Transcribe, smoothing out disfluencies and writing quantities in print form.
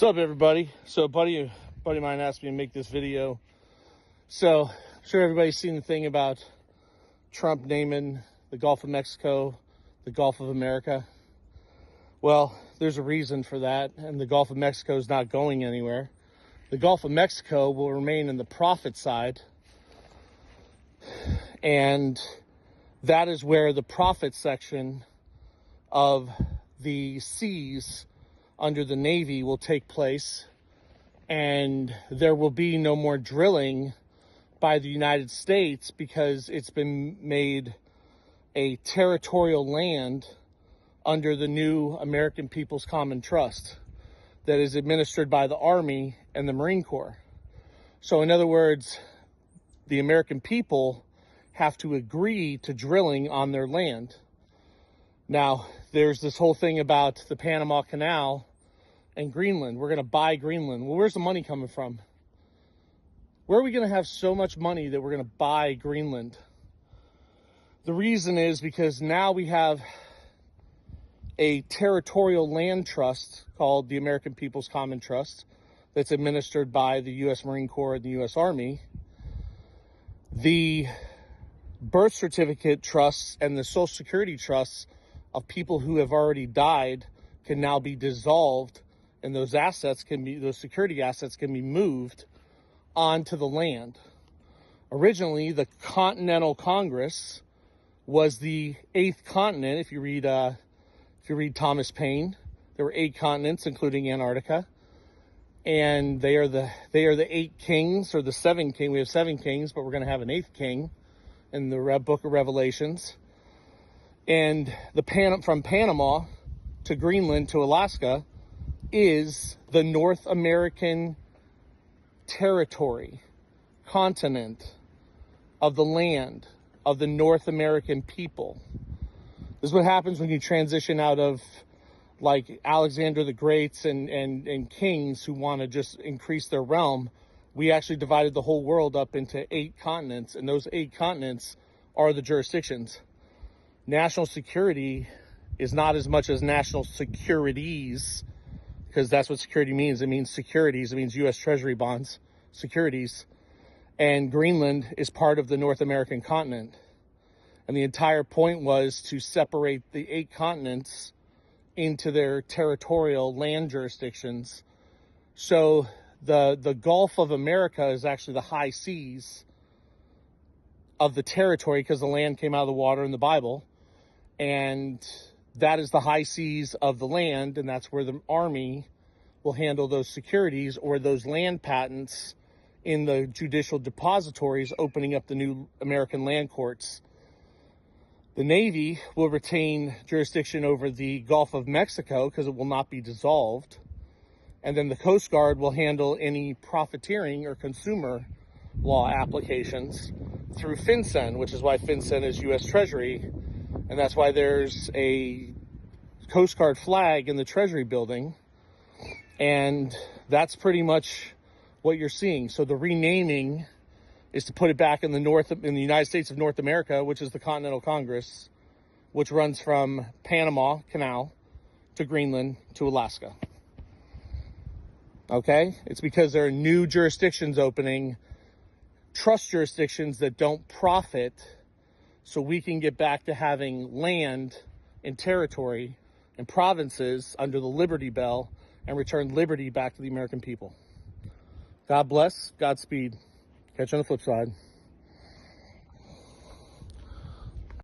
What's up, everybody? So a buddy of mine asked me to make this video. So I'm sure everybody's seen the thing about Trump naming the Gulf of Mexico the Gulf of America. Well, there's a reason for that, and the Gulf of Mexico is not going anywhere. The Gulf of Mexico will remain in the profit side, and that is where the profit section of the seas under the Navy will take place, and there will be no more drilling by the United States because it's been made a territorial land under the new American People's Common Trust that is administered by the Army and the Marine Corps. So in other words, the American people have to agree to drilling on their land. Now, there's this whole thing about the Panama Canal and Greenland. We're going to buy Greenland. Well, where's the money coming from? Where are we going to have so much money that we're going to buy Greenland? The reason is because now we have a territorial land trust called the American People's Common Trust that's administered by the U.S. Marine Corps and the U.S. Army. The birth certificate trusts and the Social Security trusts of people who have already died can now be dissolved, and those security assets can be moved onto the land. Originally, the Continental Congress was the 8th continent. If you read Thomas Paine, there were 8 continents, including Antarctica, and they are the 8 kings, or the 7 king. We have 7 kings, but we're going to have an 8th king in the book of Revelations. And from Panama to Greenland to Alaska is the North American territory, continent of the land of the North American people. This is what happens when you transition out of like Alexander the Greats and kings who want to just increase their realm. We actually divided the whole world up into 8 continents, and those 8 continents are the jurisdictions. National security is not as much as national securities, because that's what security means. It means securities. It means U.S. Treasury bonds, securities. And Greenland is part of the North American continent. And the entire point was to separate the 8 continents into their territorial land jurisdictions. So the Gulf of America is actually the high seas of the territory, because the land came out of the water in the Bible. And that is the high seas of the land, and that's where the Army will handle those securities or those land patents in the judicial depositories, opening up the new American land courts. The Navy will retain jurisdiction over the Gulf of Mexico because it will not be dissolved. And then the Coast Guard will handle any profiteering or consumer law applications through FinCEN, which is why FinCEN is U.S. Treasury. And that's why there's a Coast Guard flag in the Treasury building. And that's pretty much what you're seeing. So the renaming is to put it back in the United States of North America, which is the Continental Congress, which runs from Panama Canal to Greenland to Alaska. Okay? It's because there are new jurisdictions opening, trust jurisdictions that don't profit, so we can get back to having land and territory and provinces under the Liberty Bell and return liberty back to the American people. God bless. Godspeed. Catch you on the flip side.